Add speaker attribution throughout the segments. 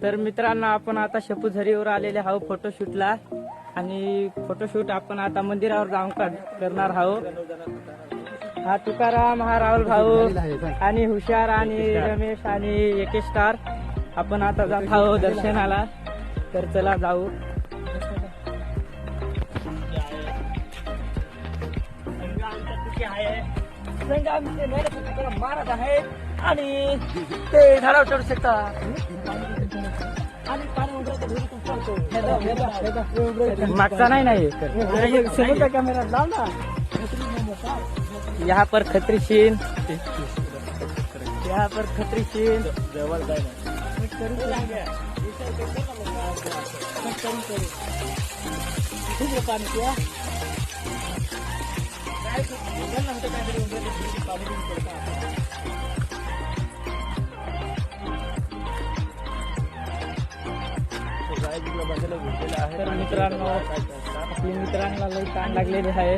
Speaker 1: तर मित्रांनो, आपण आता शपूझरीवर आलेले आहोत फोटोशूटला. आणि फोटोशूट आपण आता मंदिरावर जाऊन करणार आहोत. हा तुकाराम, हा राहुल भाऊ आणि हुशार आणि रमेश आणि एके स्टार. आपण आता जात आहोत दर्शनाला. तर चला जाऊ. महाराज आहे आणि ते झाडावर चढू शकतात. मागचा नाही समोरचा कॅमेरा लाव ना. यहाँ पर खत्री शीन, यहाँ पर खत्री शीन. तर मित्रांनो, आपल्या मित्रांना लई ताण लागलेले आहे.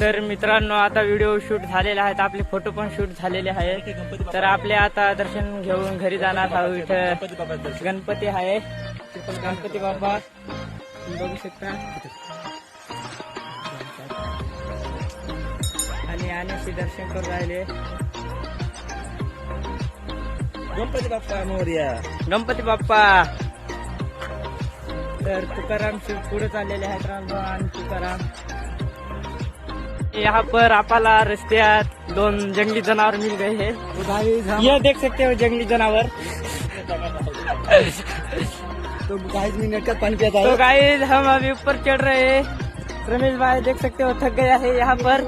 Speaker 1: तर मित्रांनो, आता व्हिडिओ शूट झालेले आहेत, आपले फोटो पण शूट झालेले आहेत. तर आपले आता दर्शन घेऊन घरी जाणार आहोत. इथं गणपती आहे, गणपती बाप्पा बघू शकता. आणि अनेक दर्शन करून राहिले. गणपती बाप्पा मोरया, गणपती बाप्पा. तर तुकाराम पुढे चाललेले आहेत, रामभाऊ आणि तुकाराम. यहाँ पर आपला रस्त्यात 2 जंगली जानवर मिल गए हैं. ये देख सकते हो जंगली जानवर. तो गाइस मिनट का पानी पिया था. तो गाइस हम अभी ऊपर चढ़ रहे हैं. रमेश भाई देख सकते हो थक गया है यहाँ पर.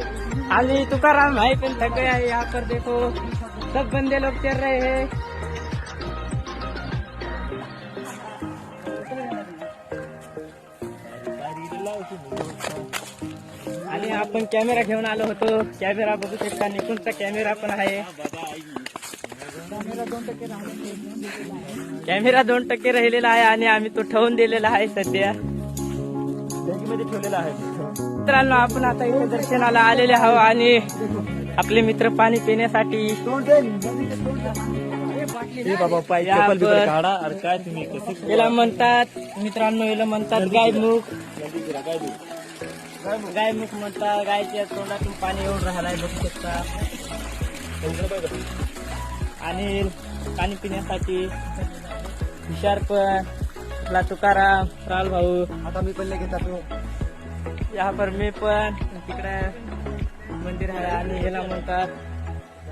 Speaker 1: आणि तुकाराम भाई पण थक गया है यहाँ पर. देखो सब बंदे लोग चढ़ रहे हैं. आणि आपण कॅमेरा घेऊन आलो होतो. कॅमेरा बघू शकता, निकोनचा कॅमेरा पण आहे. कॅमेरा 2% राहिलेला आहे आणि आम्ही तो ठेवून दिलेला आहे सध्या. बॅगमध्ये ठेवलेला आहे. मित्रांनो, आपण आता इथे दर्शनाला आलेले आहोत आणि आपले मित्र पाणी पिण्यासाठी. याला म्हणतात मित्रांनो, याला म्हणतात गायमुख. गायमुख म्हणतात. गायच्या तोंडातून पाणी येऊन राहिलाय बघू शकता. आणि पाणी पिण्यासाठी हुशार पण आपला तुकाराम, राहुल भाऊ. आता मी पण लगेच जातो. यहाँ पर मी पण. तिकडे मंदिर आहे आणि याला म्हणतात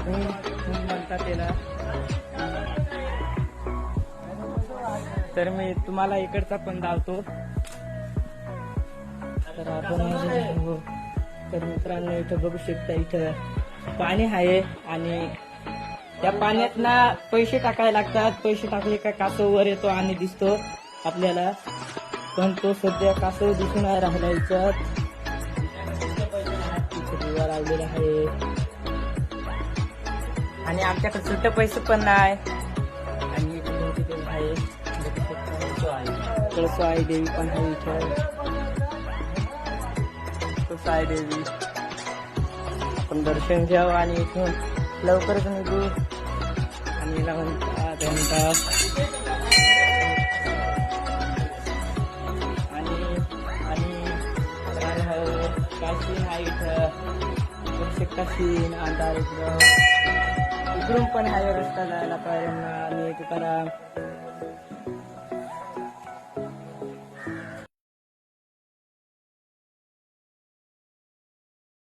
Speaker 1: म्हणतात याला. तर मी तुम्हाला इकडचा पण धावतो. तर आपण तर मित्रांनो, इथं बघू शकता, इथं पाणी आहे आणि त्या पाण्यात ना पैसे टाकायला लागतात. पैसे टाकले का कासव वर येतो आणि दिसतो आपल्याला. पण तो सध्या कासव दिसून नाही राहिला. याच्यात दिवा लावलेला आहे आणि आमच्याकडे सुट्टे पैसे पण नाही. आणि आहे साई देवी पण आहे इथं. साई देवी आपण दर्शन घ्यावं आणि इथून लवकरच निघू. आणि म्हणतात काशीन आहे इथं. काशीन अंधार इकडून पण आहे रस्ता जायला पायऱ्यांना. आणि तुकाराम